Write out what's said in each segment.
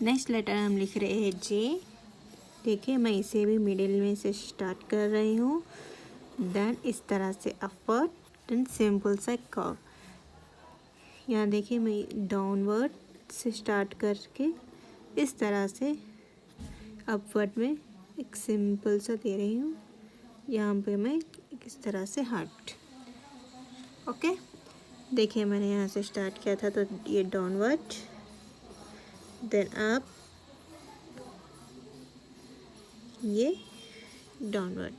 Next letter हम लिख रहे हैं जे। देखिए मैं इसे भी मिडिल में से स्टार्ट कर रही हूँ, देन इस तरह से अपवर्ड, देन सिंपल सा कर्व। यहाँ देखिए मैं डाउनवर्ड से स्टार्ट करके इस तरह से अपवर्ड में एक सिंपल सा दे रही हूँ। यहाँ पे मैं इस तरह से हार्ट। ओके, देखिए मैंने यहाँ से स्टार्ट किया था, तो ये डाउनवर्ड, देन अप, ये डाउनवर्ड,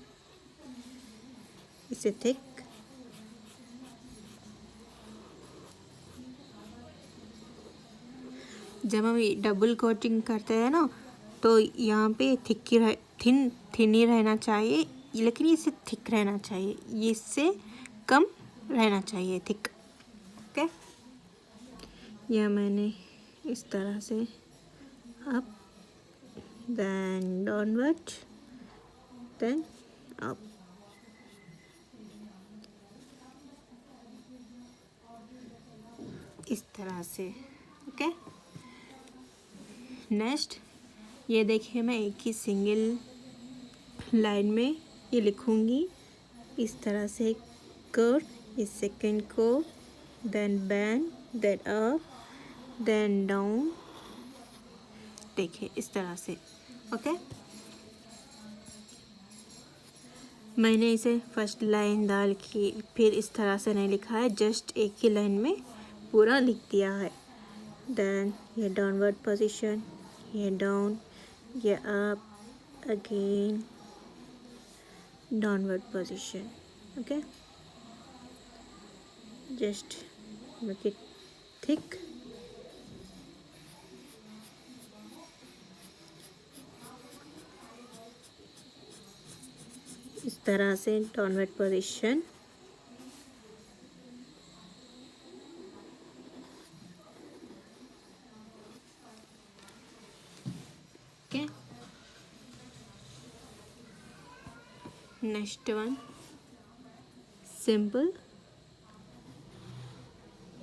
इसे थिक, जब हम डबल कोटिंग करते हैं ना, तो यहाँ पे थिन ही रहना चाहिए, लेकिन इसे थिक रहना चाहिए, ये इससे कम रहना चाहिए थिक। ओके, यह मैंने इस तरह से up, then downward, then up. इस तरह से। ओके, नेक्स्ट ये देखिए मैं एक ही सिंगल लाइन में ये लिखूंगी इस तरह से, कर्व, इस सेकेंड को, then bend, then up, then down. देखिए इस तरह से। ओके, मैंने इसे फर्स्ट लाइन डाल के फिर इस तरह से नहीं लिखा है, जस्ट एक ही लाइन में पूरा लिख दिया है। देन ये डाउनवर्ड पोजीशन, ये डाउन, ये up, again downward position. Okay, just make it thick. इस तरह से downward position. Okay, next one simple.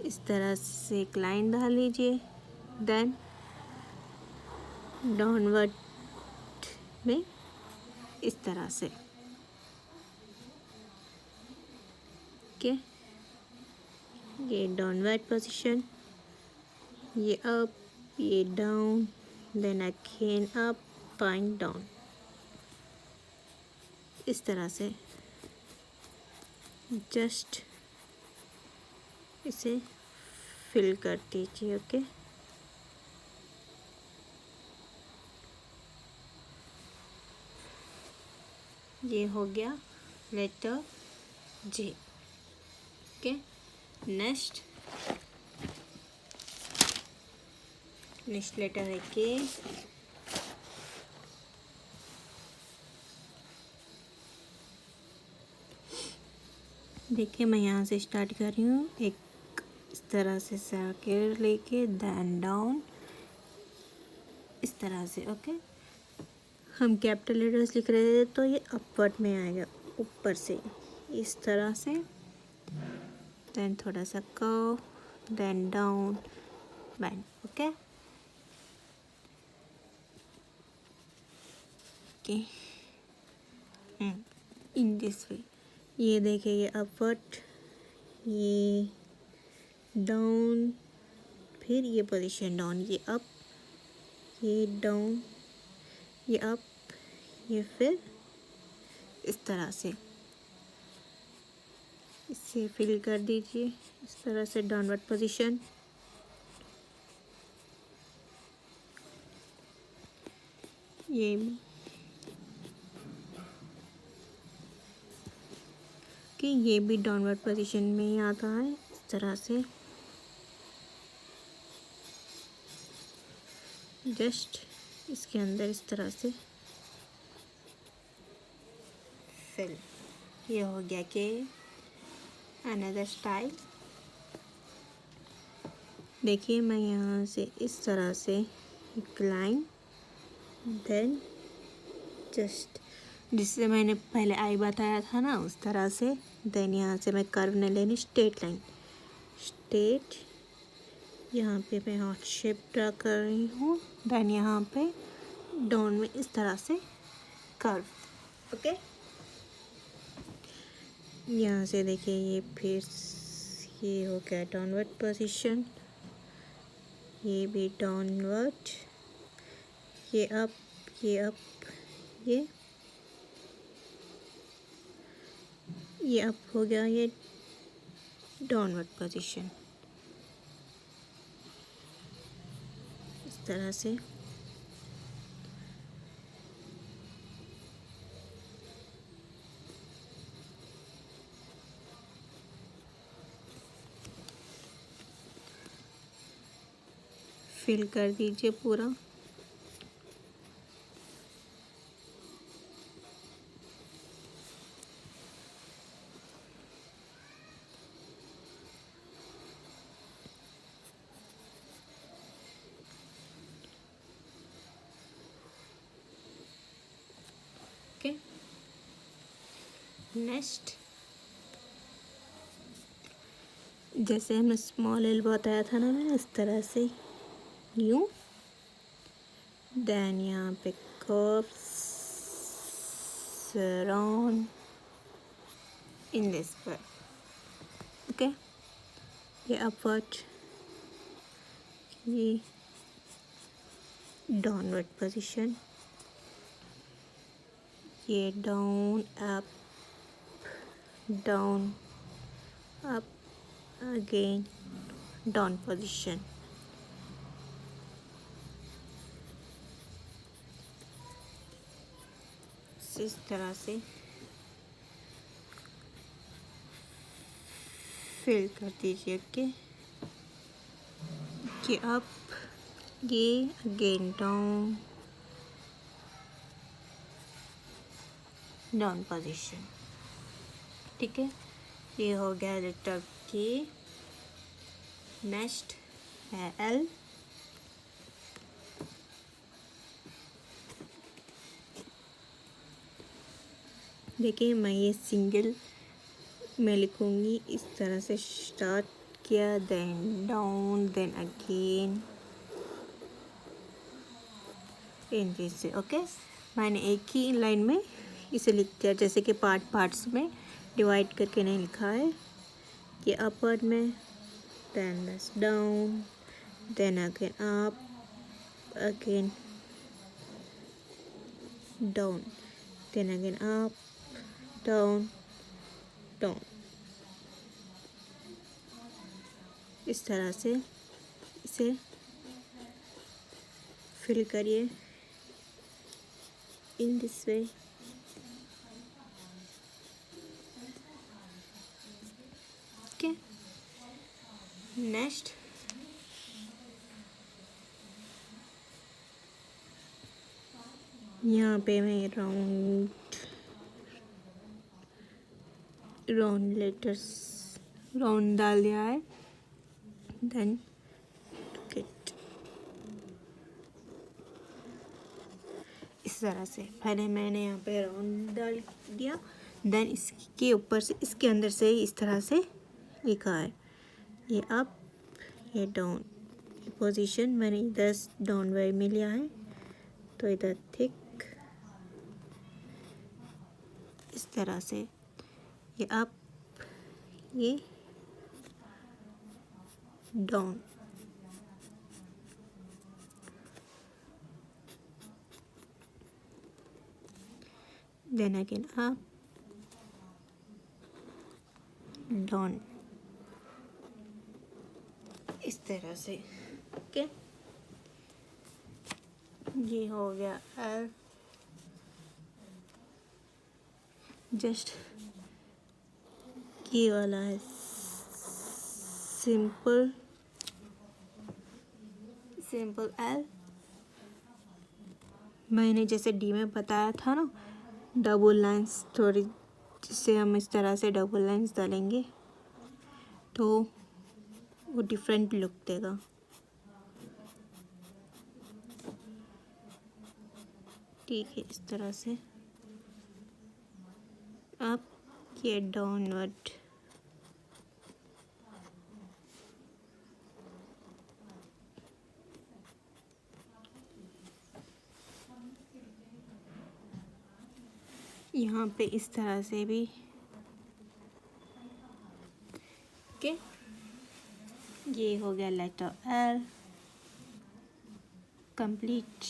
इस तरह से एक लाइन डाल लीजिए, देन डाउनवर्ड में इस तरह से। ओके, ये डाउनवर्ड पोजीशन, ये अप, ये down, then again up, point down. इस तरह से जस्ट इसे फिल कर दीजिए। ओके, ये हो गया लेटर जे। ओके, नेक्स्ट लेटर है के। देखिए मैं यहाँ से स्टार्ट कर रही हूँ, एक इस तरह से सर्किल लेके, देन डाउन, इस तरह से। ओके, हम कैपिटल लेटर्स लिख रहे थे तो ये अपवर्ड में आएगा, ऊपर से इस तरह से, देन थोड़ा सा curve, then down, bend. Okay, okay, in this way. ये देखिए ये अपवर्ड, ये डाउन, फिर ये पोजीशन डाउन, ये अप, ये डाउन, ये अप, ये फिर इस तरह से। इसे फिल कर दीजिए इस तरह से, डाउनवर्ड पोजीशन। ये कि ये भी डाउनवर्ड पोजीशन में ही आता है, इस तरह से जस्ट इसके अंदर इस तरह से फिल। ये हो गया कि अनदर स्टाइल। देखिए मैं यहाँ से इस तरह से एक लाइन, देन जस्ट जिससे मैंने पहले आई बताया था ना उस तरह से, देन यहाँ से मैं कर्व नहीं लेनी, स्ट्रेट लाइन, स्ट्रेट, यहाँ पे मैं हार्ट शेप ड्रा कर रही हूँ। देन यहाँ पे डाउन में इस तरह से कर्व। ओके, यहाँ से देखिए ये फिर ये हो गया डाउनवर्ड पोजीशन, ये भी डाउनवर्ड, ये अप, ये अप, ये अप हो गया, ये डाउनवर्ड पोजीशन। इस तरह से फिल कर दीजिए पूरा। ओके, नेक्स्ट जैसे हमने स्मॉल एल बताया था ना मैंने, इस तरह से यूँ। देन यहाँ पे कर्व्स अराउंड इन दिस पर। ओके, ये अपवर्ड, ये डाउनवर्ड पोजीशन, ये down up, down up, again down position. इस तरह से फिल कर दीजिए। ओके, ये अप, ये अगेन डाउन, डाउन पोजीशन। ठीक है, ये हो गया लेटर के। नेक्स्ट है एल। देखिए मैं ये सिंगल में लिखूँगी, इस तरह से स्टार्ट किया, then down, then again in this. Okay, मैंने एक ही लाइन में इसे लिख दिया, जैसे कि पार्ट्स में डिवाइड करके नहीं लिखा है। ये अपवर्ड में, then that's down, then again up, again down, then again up, down, down. इस तरह से इसे फिल करिए in this way. Okay, next यहाँ पे मैं राउंड लेटर्स राउंड डाल दिया है। देन गेट इस तरह से पहले मैंने यहाँ पे राउंड डाल दिया, देन इसके ऊपर से इसके अंदर से इस तरह से लिखा है, ये अप, ये डाउन। पोजीशन मैंने इधर डाउन वे में लिया है, तो इधर थिक इस तरह से, ये अप, ये down. Then again up, down, इस तरह से। ओके, ये हो गया एल। जस्ट ये वाला है सिंपल एल। मैंने जैसे डी में बताया था ना, डबल लाइंस थोड़ी, जिससे हम इस तरह से डबल लाइंस डालेंगे तो वो डिफरेंट लुक देगा। ठीक है, इस तरह से आप ये डाउनवर्ड, यहाँ पे इस तरह से भी ओके। ये हो गया लेटर एल कंप्लीट।